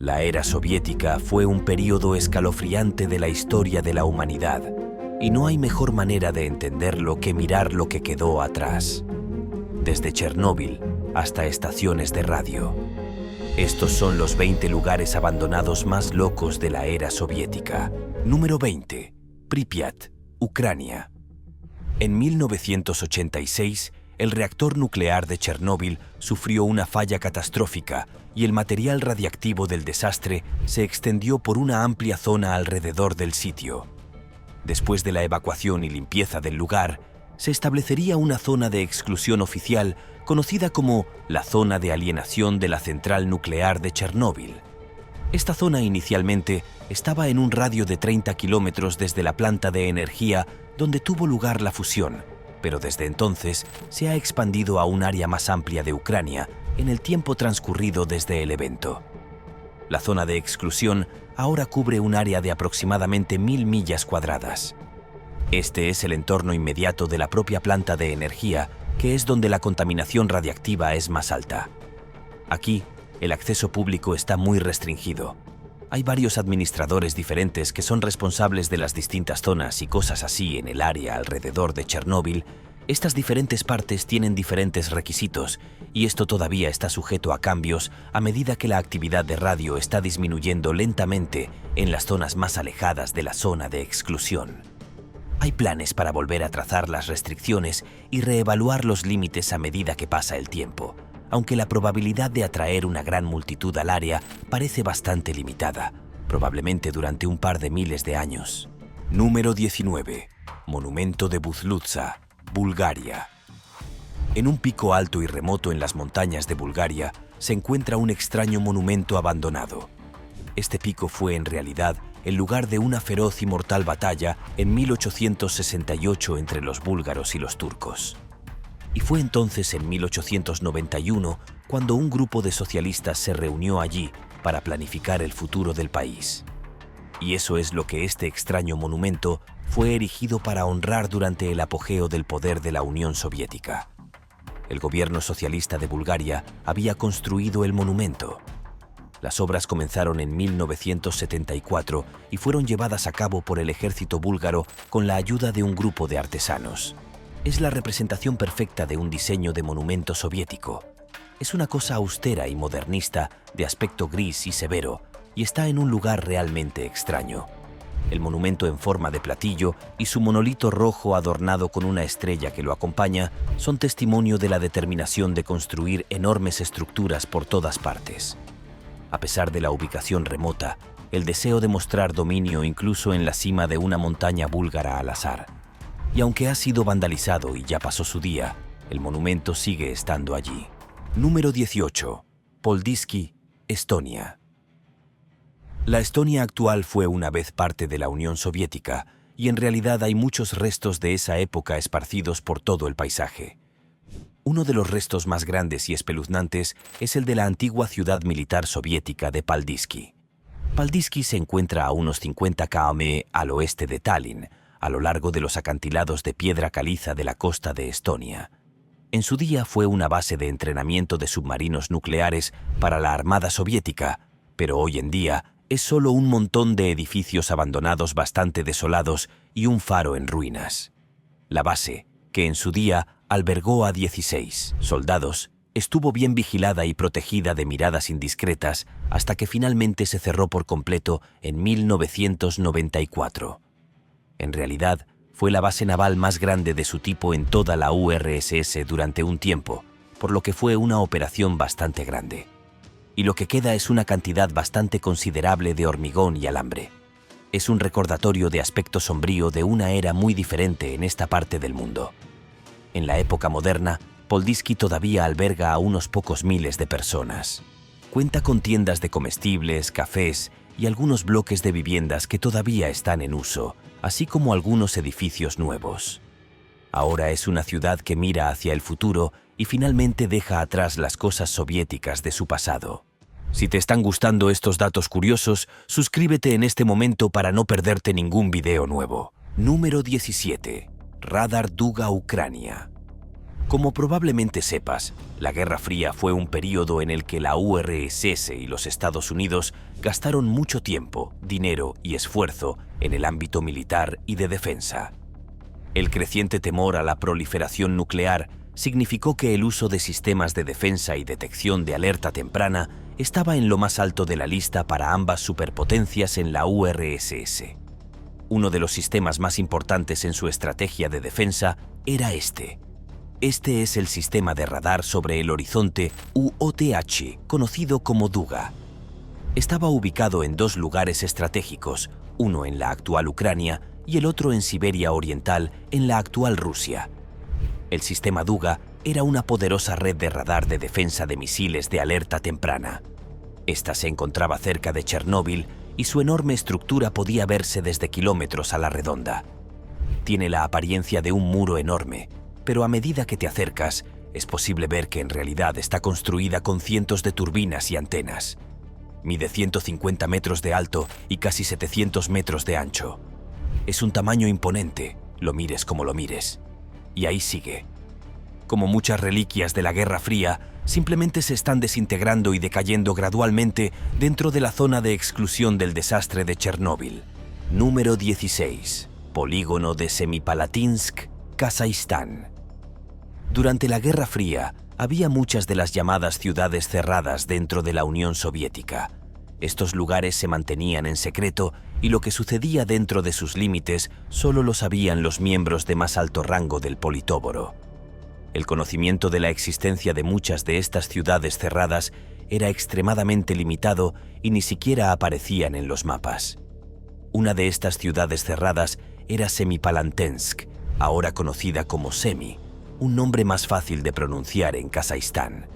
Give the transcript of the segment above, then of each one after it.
La era soviética fue un período escalofriante de la historia de la humanidad, y no hay mejor manera de entenderlo que mirar lo que quedó atrás. Desde Chernóbil hasta estaciones de radio. Estos son los 20 lugares abandonados más locos de la era soviética. Número 20. Pripyat, Ucrania. En 1986, el reactor nuclear de Chernóbil sufrió una falla catastrófica y el material radiactivo del desastre se extendió por una amplia zona alrededor del sitio. Después de la evacuación y limpieza del lugar, se establecería una zona de exclusión oficial conocida como la Zona de Alienación de la Central Nuclear de Chernóbil. Esta zona inicialmente estaba en un radio de 30 kilómetros desde la planta de energía donde tuvo lugar la fusión, pero desde entonces se ha expandido a un área más amplia de Ucrania en el tiempo transcurrido desde el evento. La zona de exclusión ahora cubre un área de aproximadamente 1000 millas cuadradas. Este es el entorno inmediato de la propia planta de energía, que es donde la contaminación radiactiva es más alta. Aquí, el acceso público está muy restringido. Hay varios administradores diferentes que son responsables de las distintas zonas y cosas así en el área alrededor de Chernóbil. Estas diferentes partes tienen diferentes requisitos y esto todavía está sujeto a cambios a medida que la actividad de radio está disminuyendo lentamente en las zonas más alejadas de la zona de exclusión. Hay planes para volver a trazar las restricciones y reevaluar los límites a medida que pasa el tiempo, aunque la probabilidad de atraer una gran multitud al área parece bastante limitada, probablemente durante un par de miles de años. Número 19. Monumento de Buzlutsa, Bulgaria. En un pico alto y remoto en las montañas de Bulgaria se encuentra un extraño monumento abandonado. Este pico fue en realidad el lugar de una feroz y mortal batalla en 1868 entre los búlgaros y los turcos. Y fue entonces en 1891 cuando un grupo de socialistas se reunió allí para planificar el futuro del país. Y eso es lo que este extraño monumento fue erigido para honrar durante el apogeo del poder de la Unión Soviética. El gobierno socialista de Bulgaria había construido el monumento. Las obras comenzaron en 1974 y fueron llevadas a cabo por el ejército búlgaro con la ayuda de un grupo de artesanos. Es la representación perfecta de un diseño de monumento soviético. Es una cosa austera y modernista, de aspecto gris y severo, y está en un lugar realmente extraño. El monumento en forma de platillo y su monolito rojo adornado con una estrella que lo acompaña son testimonio de la determinación de construir enormes estructuras por todas partes. A pesar de la ubicación remota, el deseo de mostrar dominio incluso en la cima de una montaña búlgara al azar. Y aunque ha sido vandalizado y ya pasó su día, el monumento sigue estando allí. Número 18. Poldiski, Estonia. La Estonia actual fue una vez parte de la Unión Soviética y en realidad hay muchos restos de esa época esparcidos por todo el paisaje. Uno de los restos más grandes y espeluznantes es el de la antigua ciudad militar soviética de Paldiski. Paldiski se encuentra a unos 50 km al oeste de Tallinn, a lo largo de los acantilados de piedra caliza de la costa de Estonia. En su día fue una base de entrenamiento de submarinos nucleares para la Armada Soviética, pero hoy en día es solo un montón de edificios abandonados bastante desolados y un faro en ruinas. La base, que en su día albergó a 16 soldados, estuvo bien vigilada y protegida de miradas indiscretas hasta que finalmente se cerró por completo en 1994. En realidad, fue la base naval más grande de su tipo en toda la URSS durante un tiempo, por lo que fue una operación bastante grande. Y lo que queda es una cantidad bastante considerable de hormigón y alambre. Es un recordatorio de aspecto sombrío de una era muy diferente en esta parte del mundo. En la época moderna, Poldiski todavía alberga a unos pocos miles de personas. Cuenta con tiendas de comestibles, cafés y algunos bloques de viviendas que todavía están en uso, así como algunos edificios nuevos. Ahora es una ciudad que mira hacia el futuro y finalmente deja atrás las cosas soviéticas de su pasado. Si te están gustando estos datos curiosos, suscríbete en este momento para no perderte ningún video nuevo. Número 17. Radar Duga, Ucrania. Como probablemente sepas, la Guerra Fría fue un período en el que la URSS y los Estados Unidos gastaron mucho tiempo, dinero y esfuerzo en el ámbito militar y de defensa. El creciente temor a la proliferación nuclear significó que el uso de sistemas de defensa y detección de alerta temprana estaba en lo más alto de la lista para ambas superpotencias en la URSS. Uno de los sistemas más importantes en su estrategia de defensa era este. Este es el sistema de radar sobre el horizonte UOTH, conocido como Duga. Estaba ubicado en dos lugares estratégicos, uno en la actual Ucrania y el otro en Siberia Oriental, en la actual Rusia. El sistema Duga era una poderosa red de radar de defensa de misiles de alerta temprana. Esta se encontraba cerca de Chernóbil y su enorme estructura podía verse desde kilómetros a la redonda. Tiene la apariencia de un muro enorme, pero a medida que te acercas, es posible ver que en realidad está construida con cientos de turbinas y antenas. Mide 150 metros de alto y casi 700 metros de ancho. Es un tamaño imponente, lo mires como lo mires. Y ahí sigue. Como muchas reliquias de la Guerra Fría, simplemente se están desintegrando y decayendo gradualmente dentro de la zona de exclusión del desastre de Chernóbil. Número 16. Polígono de Semipalatinsk, Kazajistán. Durante la Guerra Fría, había muchas de las llamadas ciudades cerradas dentro de la Unión Soviética. Estos lugares se mantenían en secreto y lo que sucedía dentro de sus límites solo lo sabían los miembros de más alto rango del Politburo. El conocimiento de la existencia de muchas de estas ciudades cerradas era extremadamente limitado y ni siquiera aparecían en los mapas. Una de estas ciudades cerradas era Semipalantensk, ahora conocida como Semi, un nombre más fácil de pronunciar en Kazajistán.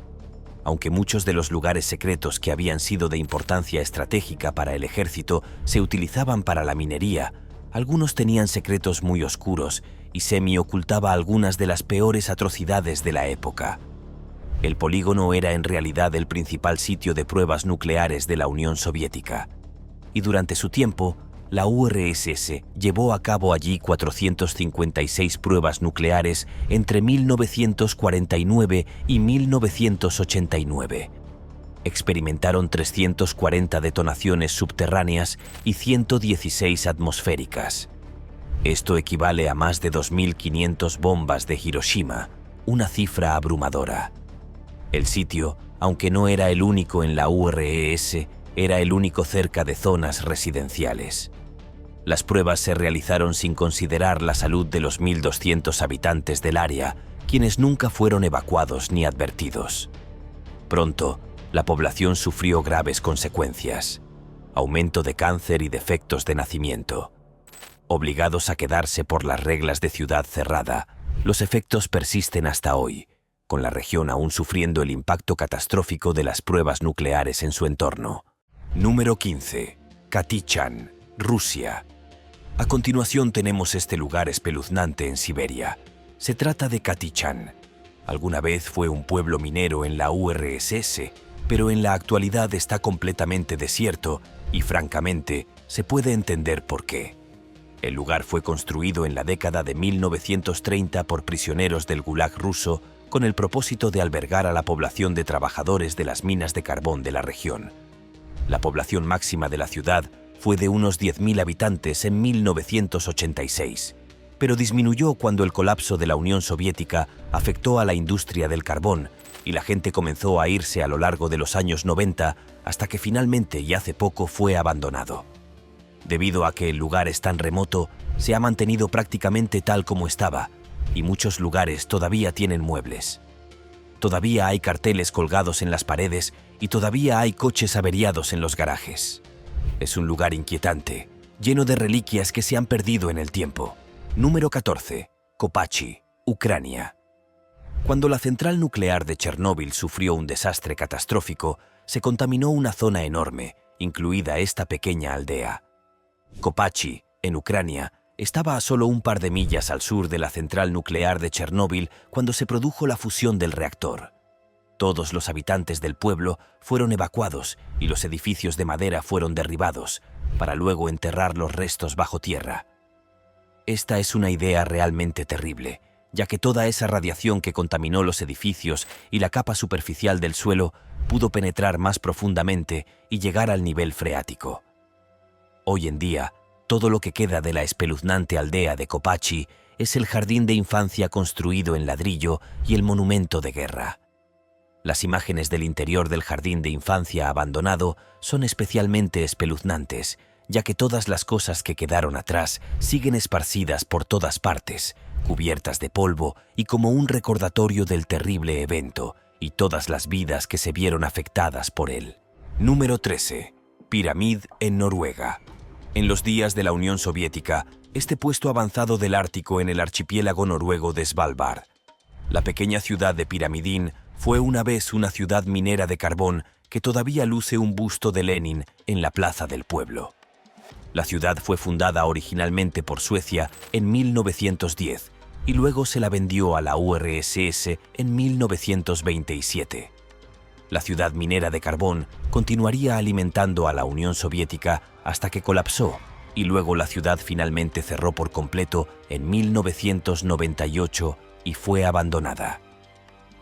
Aunque muchos de los lugares secretos que habían sido de importancia estratégica para el ejército se utilizaban para la minería, algunos tenían secretos muy oscuros y Semi ocultaba algunas de las peores atrocidades de la época. El polígono era en realidad el principal sitio de pruebas nucleares de la Unión Soviética, y durante su tiempo, la URSS llevó a cabo allí 456 pruebas nucleares entre 1949 y 1989. Experimentaron 340 detonaciones subterráneas y 116 atmosféricas. Esto equivale a más de 2.500 bombas de Hiroshima, una cifra abrumadora. El sitio, aunque no era el único en la URSS, era el único cerca de zonas residenciales. Las pruebas se realizaron sin considerar la salud de los 1.200 habitantes del área, quienes nunca fueron evacuados ni advertidos. Pronto, la población sufrió graves consecuencias: aumento de cáncer y defectos de nacimiento. Obligados a quedarse por las reglas de ciudad cerrada, los efectos persisten hasta hoy, con la región aún sufriendo el impacto catastrófico de las pruebas nucleares en su entorno. Número 15. Katychan, Rusia. A continuación tenemos este lugar espeluznante en Siberia. Se trata de Katychan. Alguna vez fue un pueblo minero en la URSS, pero en la actualidad está completamente desierto y, francamente, se puede entender por qué. El lugar fue construido en la década de 1930 por prisioneros del Gulag ruso con el propósito de albergar a la población de trabajadores de las minas de carbón de la región. La población máxima de la ciudad fue de unos 10.000 habitantes en 1986, pero disminuyó cuando el colapso de la Unión Soviética afectó a la industria del carbón y la gente comenzó a irse a lo largo de los años 90 hasta que finalmente y hace poco fue abandonado. Debido a que el lugar es tan remoto, se ha mantenido prácticamente tal como estaba y muchos lugares todavía tienen muebles. Todavía hay carteles colgados en las paredes y todavía hay coches averiados en los garajes. Es un lugar inquietante, lleno de reliquias que se han perdido en el tiempo. Número 14. Kopachy, Ucrania. Cuando la central nuclear de Chernóbil sufrió un desastre catastrófico, se contaminó una zona enorme, incluida esta pequeña aldea. Kopachy, en Ucrania, estaba a solo un par de millas al sur de la central nuclear de Chernóbil cuando se produjo la fusión del reactor. Todos los habitantes del pueblo fueron evacuados y los edificios de madera fueron derribados, para luego enterrar los restos bajo tierra. Esta es una idea realmente terrible, ya que toda esa radiación que contaminó los edificios y la capa superficial del suelo pudo penetrar más profundamente y llegar al nivel freático. Hoy en día, todo lo que queda de la espeluznante aldea de Kopachi es el jardín de infancia construido en ladrillo y el monumento de guerra. Las imágenes del interior del jardín de infancia abandonado son especialmente espeluznantes, ya que todas las cosas que quedaron atrás siguen esparcidas por todas partes, cubiertas de polvo y como un recordatorio del terrible evento y todas las vidas que se vieron afectadas por él. Número 13. Pyramid en Noruega. En los días de la Unión Soviética, este puesto avanzado del Ártico en el archipiélago noruego de Svalbard. La pequeña ciudad de Pyramidin fue una vez una ciudad minera de carbón que todavía luce un busto de Lenin en la plaza del pueblo. La ciudad fue fundada originalmente por Suecia en 1910 y luego se la vendió a la URSS en 1927. La ciudad minera de carbón continuaría alimentando a la Unión Soviética hasta que colapsó y luego la ciudad finalmente cerró por completo en 1998 y fue abandonada.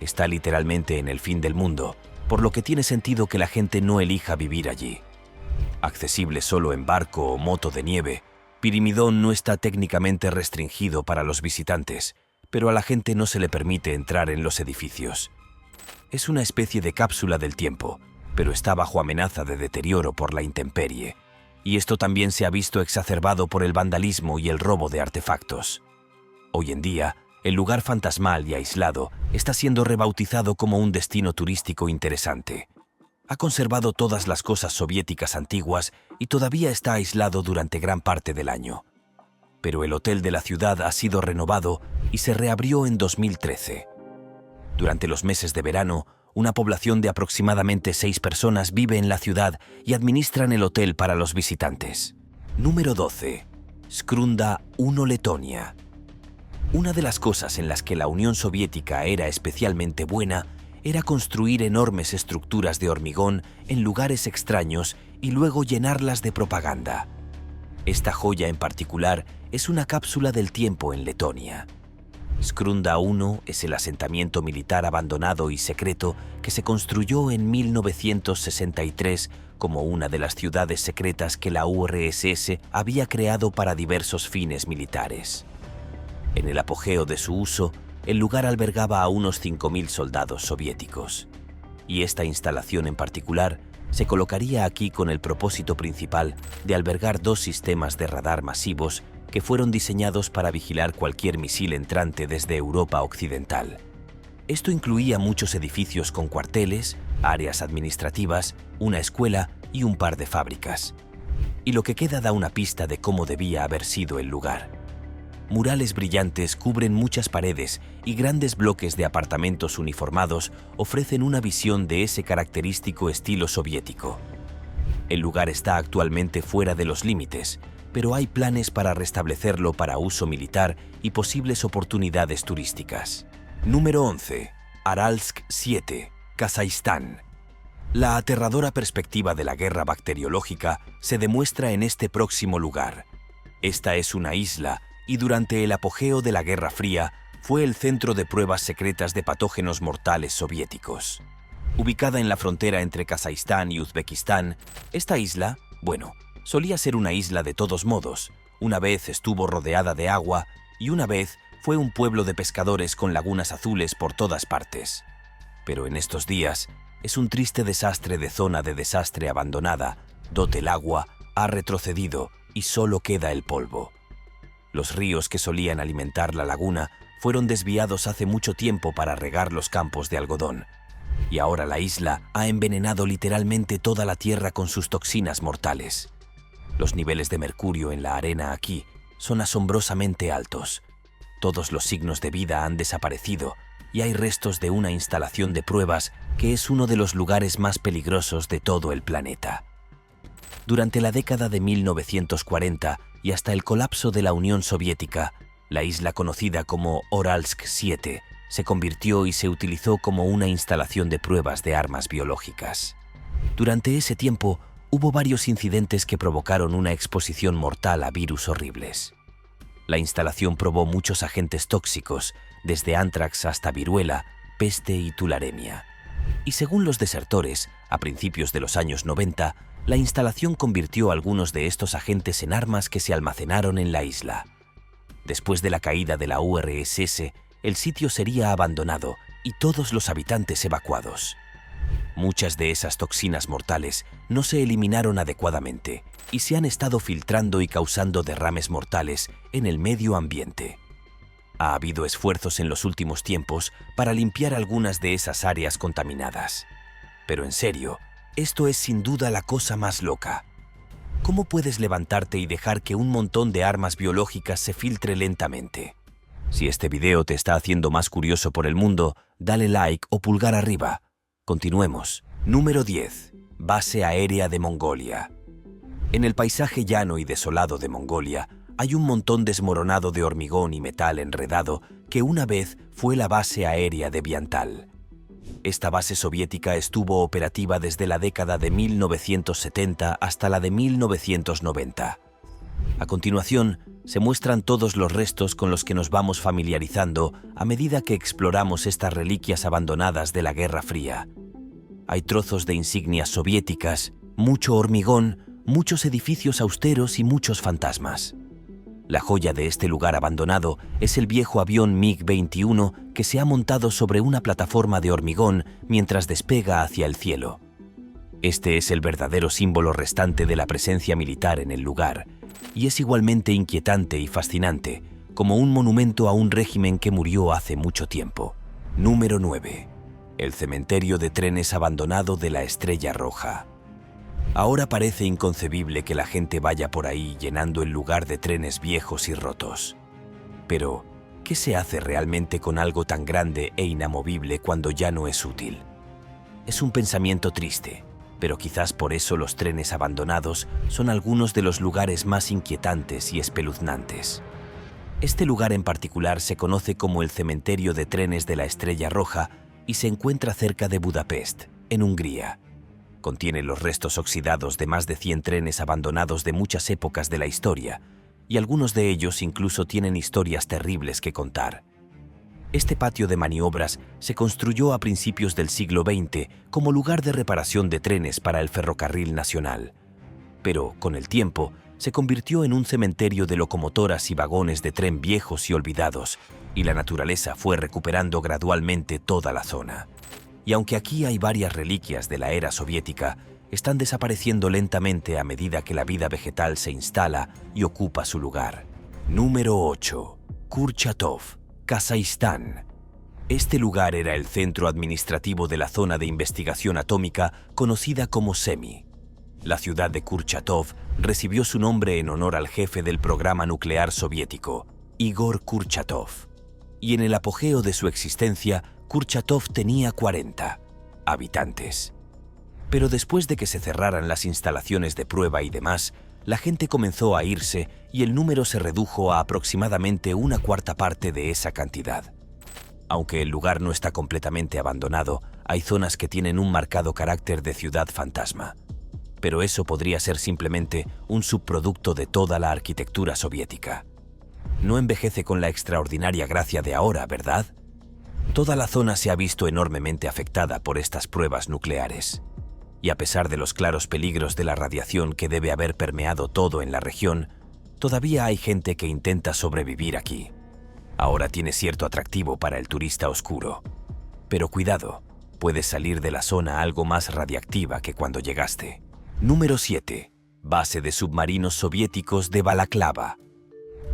Está literalmente en el fin del mundo, por lo que tiene sentido que la gente no elija vivir allí. Accesible solo en barco o moto de nieve, Pirimidón no está técnicamente restringido para los visitantes, pero a la gente no se le permite entrar en los edificios. Es una especie de cápsula del tiempo, pero está bajo amenaza de deterioro por la intemperie, y esto también se ha visto exacerbado por el vandalismo y el robo de artefactos. Hoy en día, el lugar fantasmal y aislado está siendo rebautizado como un destino turístico interesante. Ha conservado todas las cosas soviéticas antiguas y todavía está aislado durante gran parte del año. Pero el hotel de la ciudad ha sido renovado y se reabrió en 2013. Durante los meses de verano, una población de aproximadamente 6 personas vive en la ciudad y administran el hotel para los visitantes. Número 12. Skrunda 1, Letonia. Una de las cosas en las que la Unión Soviética era especialmente buena era construir enormes estructuras de hormigón en lugares extraños y luego llenarlas de propaganda. Esta joya en particular es una cápsula del tiempo en Letonia. Skrunda 1 es el asentamiento militar abandonado y secreto que se construyó en 1963 como una de las ciudades secretas que la URSS había creado para diversos fines militares. En el apogeo de su uso, el lugar albergaba a unos 5.000 soldados soviéticos. Y esta instalación en particular se colocaría aquí con el propósito principal de albergar 2 sistemas de radar masivos que fueron diseñados para vigilar cualquier misil entrante desde Europa Occidental. Esto incluía muchos edificios con cuarteles, áreas administrativas, una escuela y un par de fábricas. Y lo que queda da una pista de cómo debía haber sido el lugar. Murales brillantes cubren muchas paredes y grandes bloques de apartamentos uniformados ofrecen una visión de ese característico estilo soviético. El lugar está actualmente fuera de los límites, pero hay planes para restablecerlo para uso militar y posibles oportunidades turísticas. Número 11. Aralsk 7, Kazajistán. La aterradora perspectiva de la guerra bacteriológica se demuestra en este próximo lugar. Esta es una isla y durante el apogeo de la Guerra Fría fue el centro de pruebas secretas de patógenos mortales soviéticos. Ubicada en la frontera entre Kazajistán y Uzbekistán, esta isla, solía ser una isla de todos modos. Una vez estuvo rodeada de agua y una vez fue un pueblo de pescadores con lagunas azules por todas partes. Pero en estos días es un triste desastre de zona de desastre abandonada, donde el agua ha retrocedido y solo queda el polvo. Los ríos que solían alimentar la laguna fueron desviados hace mucho tiempo para regar los campos de algodón. Y ahora la isla ha envenenado literalmente toda la tierra con sus toxinas mortales. Los niveles de mercurio en la arena aquí son asombrosamente altos. Todos los signos de vida han desaparecido y hay restos de una instalación de pruebas que es uno de los lugares más peligrosos de todo el planeta. Durante la década de 1940 y hasta el colapso de la Unión Soviética, la isla conocida como Aralsk 7 se convirtió y se utilizó como una instalación de pruebas de armas biológicas. Durante ese tiempo, hubo varios incidentes que provocaron una exposición mortal a virus horribles. La instalación probó muchos agentes tóxicos, desde ántrax hasta viruela, peste y tularemia. Y según los desertores, a principios de los años 90, la instalación convirtió algunos de estos agentes en armas que se almacenaron en la isla. Después de la caída de la URSS, el sitio sería abandonado y todos los habitantes evacuados. Muchas de esas toxinas mortales no se eliminaron adecuadamente y se han estado filtrando y causando derrames mortales en el medio ambiente. Ha habido esfuerzos en los últimos tiempos para limpiar algunas de esas áreas contaminadas. Pero en serio, esto es sin duda la cosa más loca. ¿Cómo puedes levantarte y dejar que un montón de armas biológicas se filtre lentamente? Si este video te está haciendo más curioso por el mundo, dale like o pulgar arriba. Continuemos. Número 10. Base aérea de Mongolia. En el paisaje llano y desolado de Mongolia, hay un montón desmoronado de hormigón y metal enredado que una vez fue la base aérea de Viantal. Esta base soviética estuvo operativa desde la década de 1970 hasta la de 1990. A continuación, se muestran todos los restos con los que nos vamos familiarizando a medida que exploramos estas reliquias abandonadas de la Guerra Fría. Hay trozos de insignias soviéticas, mucho hormigón, muchos edificios austeros y muchos fantasmas. La joya de este lugar abandonado es el viejo avión MiG-21 que se ha montado sobre una plataforma de hormigón mientras despega hacia el cielo. Este es el verdadero símbolo restante de la presencia militar en el lugar, y es igualmente inquietante y fascinante, como un monumento a un régimen que murió hace mucho tiempo. Número 9. El cementerio de trenes abandonado de la Estrella Roja. Ahora parece inconcebible que la gente vaya por ahí llenando el lugar de trenes viejos y rotos. Pero, ¿qué se hace realmente con algo tan grande e inamovible cuando ya no es útil? Es un pensamiento triste, pero quizás por eso los trenes abandonados son algunos de los lugares más inquietantes y espeluznantes. Este lugar en particular se conoce como el cementerio de trenes de la Estrella Roja y se encuentra cerca de Budapest, en Hungría. Contiene los restos oxidados de más de 100 trenes abandonados de muchas épocas de la historia, y algunos de ellos incluso tienen historias terribles que contar. Este patio de maniobras se construyó a principios del siglo XX como lugar de reparación de trenes para el ferrocarril nacional. Pero, con el tiempo, se convirtió en un cementerio de locomotoras y vagones de tren viejos y olvidados, y la naturaleza fue recuperando gradualmente toda la zona. Y aunque aquí hay varias reliquias de la era soviética, están desapareciendo lentamente a medida que la vida vegetal se instala y ocupa su lugar. Número 8. Kurchatov, Kazajistán. Este lugar era el centro administrativo de la zona de investigación atómica conocida como SEMI. La ciudad de Kurchatov recibió su nombre en honor al jefe del programa nuclear soviético, Igor Kurchatov. Y en el apogeo de su existencia, Kurchatov tenía 40 habitantes. Pero después de que se cerraran las instalaciones de prueba y demás, la gente comenzó a irse y el número se redujo a aproximadamente una cuarta parte de esa cantidad. Aunque el lugar no está completamente abandonado, hay zonas que tienen un marcado carácter de ciudad fantasma. Pero eso podría ser simplemente un subproducto de toda la arquitectura soviética. No envejece con la extraordinaria gracia de ahora, ¿verdad? Toda la zona se ha visto enormemente afectada por estas pruebas nucleares. Y a pesar de los claros peligros de la radiación que debe haber permeado todo en la región, todavía hay gente que intenta sobrevivir aquí. Ahora tiene cierto atractivo para el turista oscuro. Pero cuidado, puedes salir de la zona algo más radiactiva que cuando llegaste. Número 7. Base de submarinos soviéticos de Balaklava.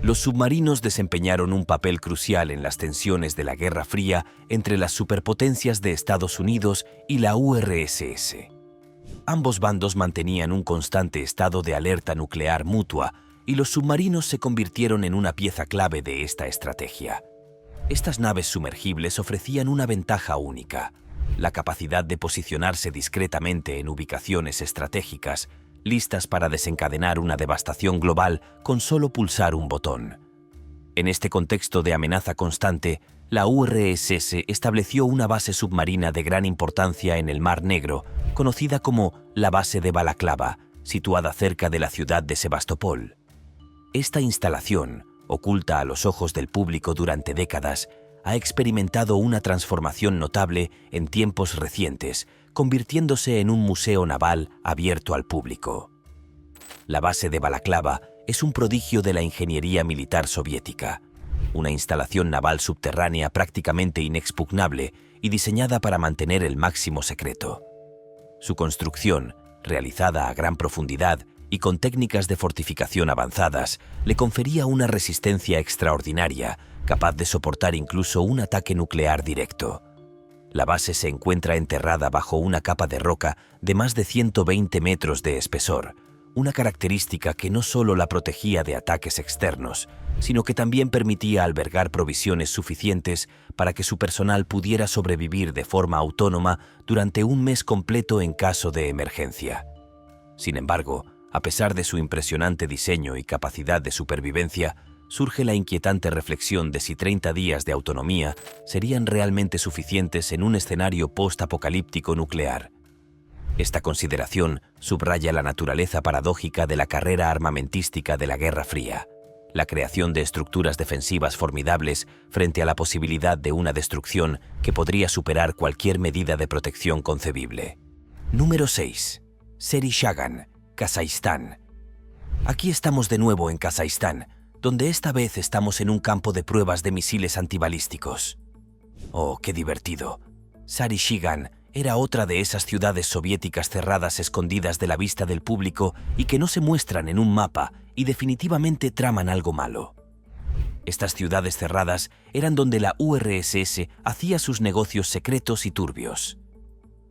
Los submarinos desempeñaron un papel crucial en las tensiones de la Guerra Fría entre las superpotencias de Estados Unidos y la URSS. Ambos bandos mantenían un constante estado de alerta nuclear mutua y los submarinos se convirtieron en una pieza clave de esta estrategia. Estas naves sumergibles ofrecían una ventaja única: la capacidad de posicionarse discretamente en ubicaciones estratégicas, listas para desencadenar una devastación global con solo pulsar un botón. En este contexto de amenaza constante, la URSS estableció una base submarina de gran importancia en el Mar Negro, conocida como la base de Balaklava, situada cerca de la ciudad de Sebastopol. Esta instalación, oculta a los ojos del público durante décadas, ha experimentado una transformación notable en tiempos recientes, convirtiéndose en un museo naval abierto al público. La base de Balaklava es un prodigio de la ingeniería militar soviética, una instalación naval subterránea prácticamente inexpugnable y diseñada para mantener el máximo secreto. Su construcción, realizada a gran profundidad y con técnicas de fortificación avanzadas, le confería una resistencia extraordinaria, capaz de soportar incluso un ataque nuclear directo. La base se encuentra enterrada bajo una capa de roca de más de 120 metros de espesor, una característica que no solo la protegía de ataques externos, sino que también permitía albergar provisiones suficientes para que su personal pudiera sobrevivir de forma autónoma durante un mes completo en caso de emergencia. Sin embargo, a pesar de su impresionante diseño y capacidad de supervivencia, surge la inquietante reflexión de si 30 días de autonomía serían realmente suficientes en un escenario post-apocalíptico nuclear. Esta consideración subraya la naturaleza paradójica de la carrera armamentística de la Guerra Fría, la creación de estructuras defensivas formidables frente a la posibilidad de una destrucción que podría superar cualquier medida de protección concebible. Número 6. Serishagan, Kazajistán. Aquí estamos de nuevo en Kazajistán, donde esta vez estamos en un campo de pruebas de misiles antibalísticos. ¡Oh, qué divertido! Serishagan era otra de esas ciudades soviéticas cerradas escondidas de la vista del público y que no se muestran en un mapa y definitivamente traman algo malo. Estas ciudades cerradas eran donde la URSS hacía sus negocios secretos y turbios.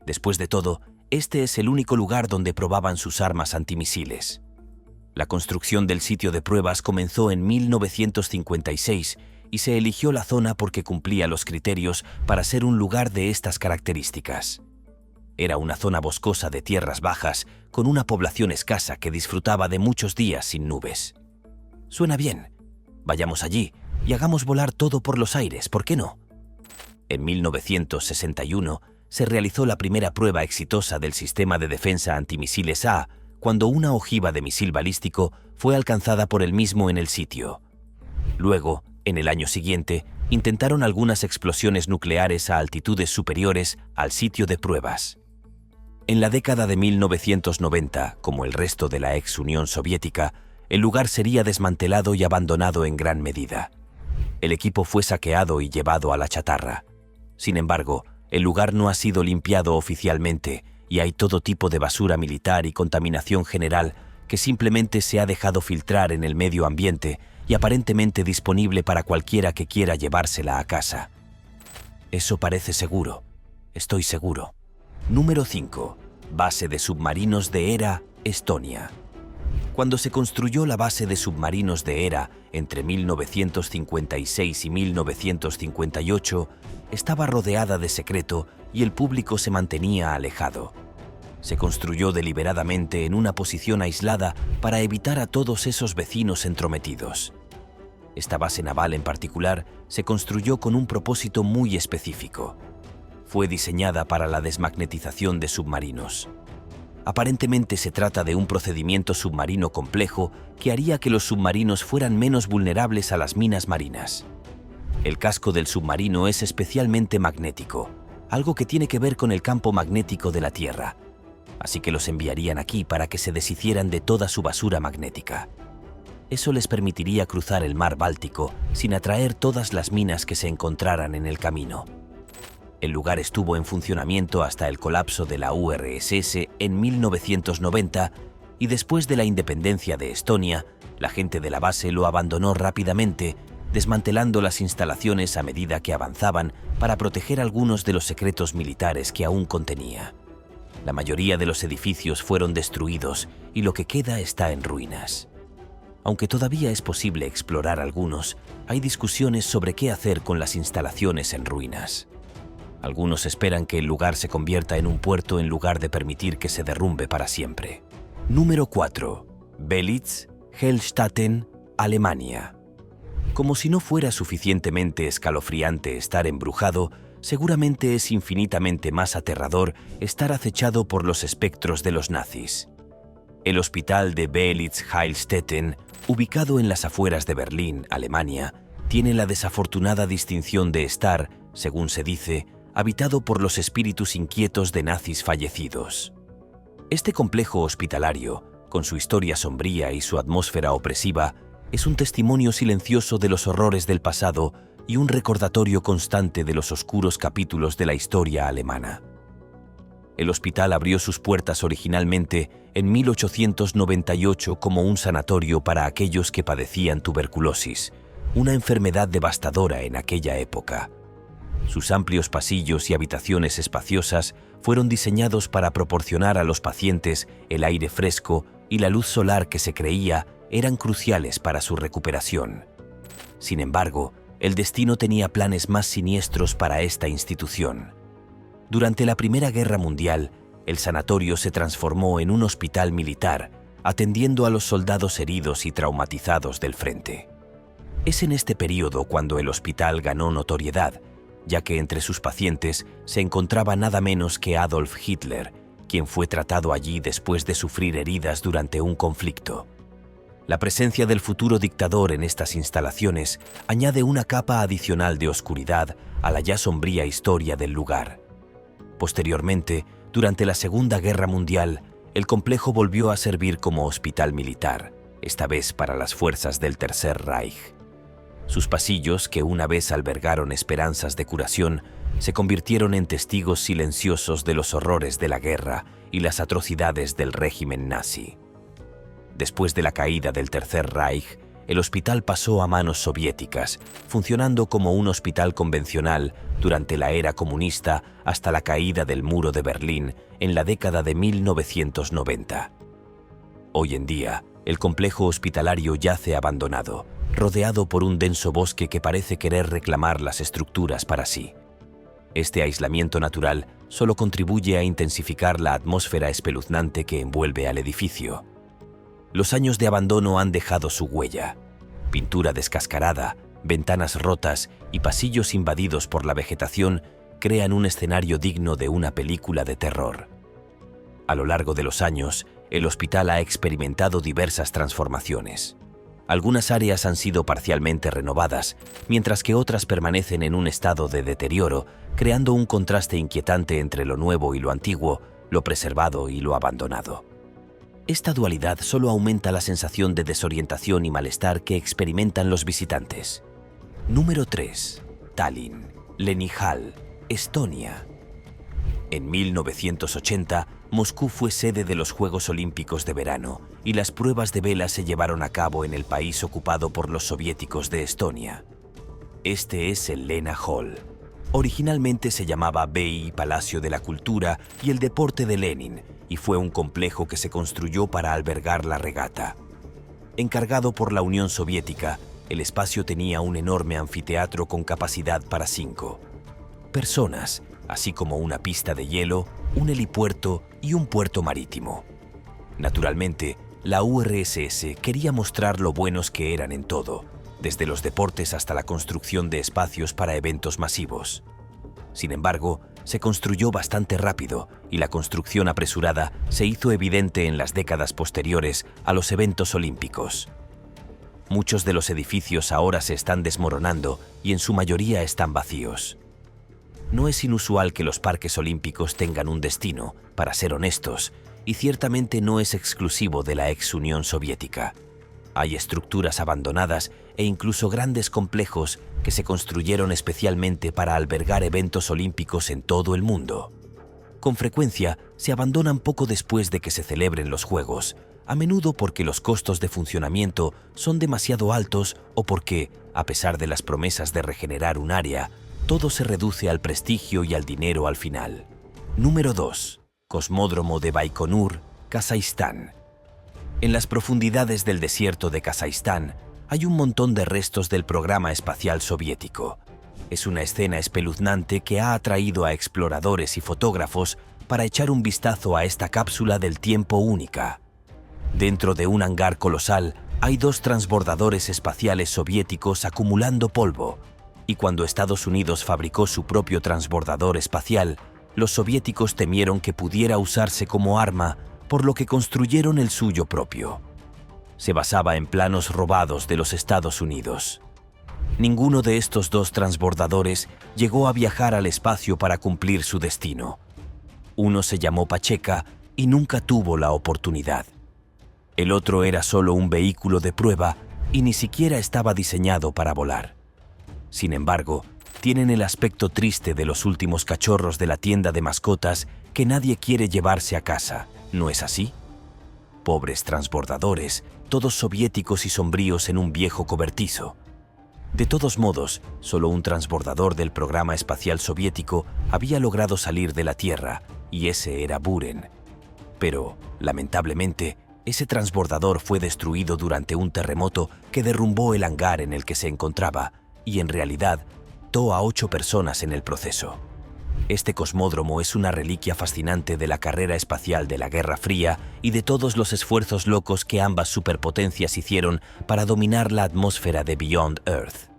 Después de todo, este es el único lugar donde probaban sus armas antimisiles. La construcción del sitio de pruebas comenzó en 1956 y se eligió la zona porque cumplía los criterios para ser un lugar de estas características. Era una zona boscosa de tierras bajas con una población escasa que disfrutaba de muchos días sin nubes. Suena bien. Vayamos allí y hagamos volar todo por los aires, ¿por qué no? En 1961 se realizó la primera prueba exitosa del sistema de defensa antimisiles A, cuando una ojiva de misil balístico fue alcanzada por el mismo en el sitio. Luego, en el año siguiente, intentaron algunas explosiones nucleares a altitudes superiores al sitio de pruebas. En la década de 1990, como el resto de la ex Unión Soviética, el lugar sería desmantelado y abandonado en gran medida. El equipo fue saqueado y llevado a la chatarra. Sin embargo, el lugar no ha sido limpiado oficialmente y hay todo tipo de basura militar y contaminación general que simplemente se ha dejado filtrar en el medio ambiente y aparentemente disponible para cualquiera que quiera llevársela a casa. Eso parece seguro. Estoy seguro. Número 5. Base de submarinos de Era, Estonia. Cuando se construyó la base de submarinos de Era entre 1956 y 1958, estaba rodeada de secreto y el público se mantenía alejado. Se construyó deliberadamente en una posición aislada para evitar a todos esos vecinos entrometidos. Esta base naval en particular se construyó con un propósito muy específico. Fue diseñada para la desmagnetización de submarinos. Aparentemente se trata de un procedimiento submarino complejo que haría que los submarinos fueran menos vulnerables a las minas marinas. El casco del submarino es especialmente magnético, algo que tiene que ver con el campo magnético de la Tierra. Así que los enviarían aquí para que se deshicieran de toda su basura magnética. Eso les permitiría cruzar el mar Báltico sin atraer todas las minas que se encontraran en el camino. El lugar estuvo en funcionamiento hasta el colapso de la URSS en 1990 y después de la independencia de Estonia, la gente de la base lo abandonó rápidamente, desmantelando las instalaciones a medida que avanzaban para proteger algunos de los secretos militares que aún contenía. La mayoría de los edificios fueron destruidos y lo que queda está en ruinas. Aunque todavía es posible explorar algunos, hay discusiones sobre qué hacer con las instalaciones en ruinas. Algunos esperan que el lugar se convierta en un puerto en lugar de permitir que se derrumbe para siempre. Número 4. Belitz, Hellstatten, Alemania. Como si no fuera suficientemente escalofriante estar embrujado, seguramente es infinitamente más aterrador estar acechado por los espectros de los nazis. El hospital de Belitz-Heilstätten, ubicado en las afueras de Berlín, Alemania, tiene la desafortunada distinción de estar, según se dice, habitado por los espíritus inquietos de nazis fallecidos. Este complejo hospitalario, con su historia sombría y su atmósfera opresiva, es un testimonio silencioso de los horrores del pasado y un recordatorio constante de los oscuros capítulos de la historia alemana. El hospital abrió sus puertas originalmente en 1898 como un sanatorio para aquellos que padecían tuberculosis, una enfermedad devastadora en aquella época. Sus amplios pasillos y habitaciones espaciosas fueron diseñados para proporcionar a los pacientes el aire fresco y la luz solar que se creía eran cruciales para su recuperación. Sin embargo, el destino tenía planes más siniestros para esta institución. Durante la Primera Guerra Mundial, el sanatorio se transformó en un hospital militar, atendiendo a los soldados heridos y traumatizados del frente. Es en este período cuando el hospital ganó notoriedad, ya que entre sus pacientes se encontraba nada menos que Adolf Hitler, quien fue tratado allí después de sufrir heridas durante un conflicto. La presencia del futuro dictador en estas instalaciones añade una capa adicional de oscuridad a la ya sombría historia del lugar. Posteriormente, durante la Segunda Guerra Mundial, el complejo volvió a servir como hospital militar, esta vez para las fuerzas del Tercer Reich. Sus pasillos, que una vez albergaron esperanzas de curación, se convirtieron en testigos silenciosos de los horrores de la guerra y las atrocidades del régimen nazi. Después de la caída del Tercer Reich, el hospital pasó a manos soviéticas, funcionando como un hospital convencional durante la era comunista hasta la caída del muro de Berlín en la década de 1990. Hoy en día, el complejo hospitalario yace abandonado, rodeado por un denso bosque que parece querer reclamar las estructuras para sí. Este aislamiento natural solo contribuye a intensificar la atmósfera espeluznante que envuelve al edificio. Los años de abandono han dejado su huella. Pintura descascarada, ventanas rotas y pasillos invadidos por la vegetación crean un escenario digno de una película de terror. A lo largo de los años, el hospital ha experimentado diversas transformaciones. Algunas áreas han sido parcialmente renovadas, mientras que otras permanecen en un estado de deterioro, creando un contraste inquietante entre lo nuevo y lo antiguo, lo preservado y lo abandonado. Esta dualidad solo aumenta la sensación de desorientación y malestar que experimentan los visitantes. Número 3. Tallinn, Lenihal, Estonia. En 1980, Moscú fue sede de los Juegos Olímpicos de verano y las pruebas de vela se llevaron a cabo en el país ocupado por los soviéticos de Estonia. Este es el Lena Hall. Originalmente se llamaba BI Palacio de la Cultura y el Deporte de Lenin, y fue un complejo que se construyó para albergar la regata. Encargado por la Unión Soviética, el espacio tenía un enorme anfiteatro con capacidad para 5 personas, así como una pista de hielo, un helipuerto y un puerto marítimo. Naturalmente, la URSS quería mostrar lo buenos que eran en todo, desde los deportes hasta la construcción de espacios para eventos masivos. Sin embargo, se construyó bastante rápido y la construcción apresurada se hizo evidente en las décadas posteriores a los eventos olímpicos. Muchos de los edificios ahora se están desmoronando y en su mayoría están vacíos. No es inusual que los parques olímpicos tengan un destino, para ser honestos, y ciertamente no es exclusivo de la ex Unión Soviética. Hay estructuras abandonadas e incluso grandes complejos que se construyeron especialmente para albergar eventos olímpicos en todo el mundo. Con frecuencia, se abandonan poco después de que se celebren los Juegos, a menudo porque los costos de funcionamiento son demasiado altos o porque, a pesar de las promesas de regenerar un área, todo se reduce al prestigio y al dinero al final. Número 2. Cosmódromo de Baikonur, Kazajistán. En las profundidades del desierto de Kazajistán hay un montón de restos del programa espacial soviético. Es una escena espeluznante que ha atraído a exploradores y fotógrafos para echar un vistazo a esta cápsula del tiempo única. Dentro de un hangar colosal hay 2 transbordadores espaciales soviéticos acumulando polvo, y cuando Estados Unidos fabricó su propio transbordador espacial, los soviéticos temieron que pudiera usarse como arma por lo que construyeron el suyo propio. Se basaba en planos robados de los Estados Unidos. Ninguno de estos dos transbordadores llegó a viajar al espacio para cumplir su destino. Uno se llamó Pacheca y nunca tuvo la oportunidad. El otro era solo un vehículo de prueba y ni siquiera estaba diseñado para volar. Sin embargo, tienen el aspecto triste de los últimos cachorros de la tienda de mascotas que nadie quiere llevarse a casa, ¿no es así? Pobres transbordadores, todos soviéticos y sombríos en un viejo cobertizo. De todos modos, solo un transbordador del programa espacial soviético había logrado salir de la Tierra, y ese era Buran. Pero, lamentablemente, ese transbordador fue destruido durante un terremoto que derrumbó el hangar en el que se encontraba, y en realidad, mató a 8 personas en el proceso. Este cosmódromo es una reliquia fascinante de la carrera espacial de la Guerra Fría y de todos los esfuerzos locos que ambas superpotencias hicieron para dominar la atmósfera de Beyond Earth.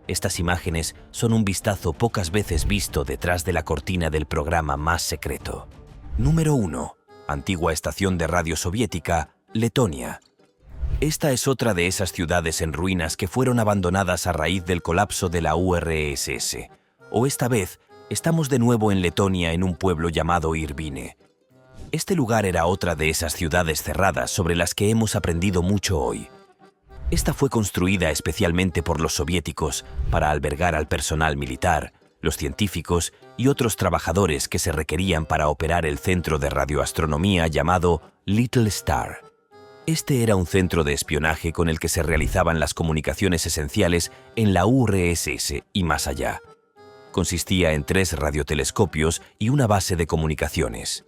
Estas imágenes son un vistazo pocas veces visto detrás de la cortina del programa más secreto. Número 1. Antigua estación de radio soviética, Letonia. Esta es otra de esas ciudades en ruinas que fueron abandonadas a raíz del colapso de la URSS. O esta vez, estamos de nuevo en Letonia en un pueblo llamado Irvine. Este lugar era otra de esas ciudades cerradas sobre las que hemos aprendido mucho hoy. Esta fue construida especialmente por los soviéticos para albergar al personal militar, los científicos y otros trabajadores que se requerían para operar el centro de radioastronomía llamado Little Star. Este era un centro de espionaje con el que se realizaban las comunicaciones esenciales en la URSS y más allá. Consistía en 3 radiotelescopios y una base de comunicaciones.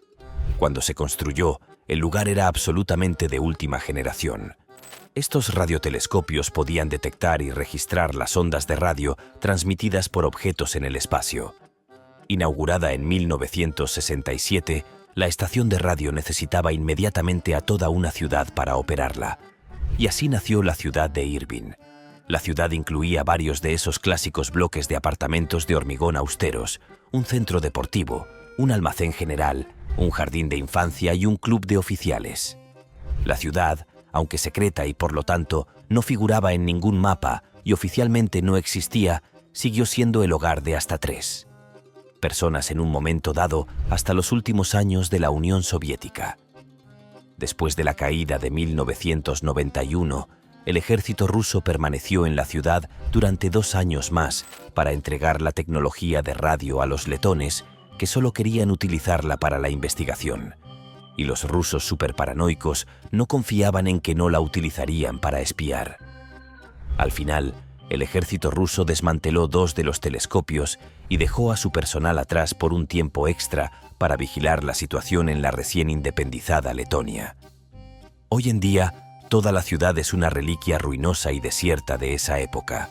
Cuando se construyó, el lugar era absolutamente de última generación. Estos radiotelescopios podían detectar y registrar las ondas de radio transmitidas por objetos en el espacio. Inaugurada en 1967, la estación de radio necesitaba inmediatamente a toda una ciudad para operarla. Y así nació la ciudad de Irvine. La ciudad incluía varios de esos clásicos bloques de apartamentos de hormigón austeros, un centro deportivo, un almacén general, un jardín de infancia y un club de oficiales. La ciudad, aunque secreta y por lo tanto no figuraba en ningún mapa y oficialmente no existía, siguió siendo el hogar de hasta 3 personas en un momento dado hasta los últimos años de la Unión Soviética. Después de la caída de 1991, el ejército ruso permaneció en la ciudad durante 2 años más para entregar la tecnología de radio a los letones que solo querían utilizarla para la investigación. Y los rusos superparanoicos no confiaban en que no la utilizarían para espiar. Al final, el ejército ruso desmanteló 2 de los telescopios y dejó a su personal atrás por un tiempo extra para vigilar la situación en la recién independizada Letonia. Hoy en día, toda la ciudad es una reliquia ruinosa y desierta de esa época.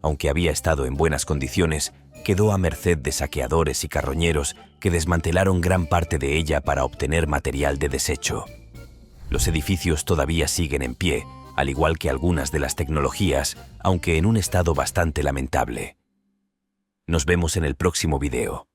Aunque había estado en buenas condiciones, quedó a merced de saqueadores y carroñeros que desmantelaron gran parte de ella para obtener material de desecho. Los edificios todavía siguen en pie, al igual que algunas de las tecnologías, aunque en un estado bastante lamentable. Nos vemos en el próximo video.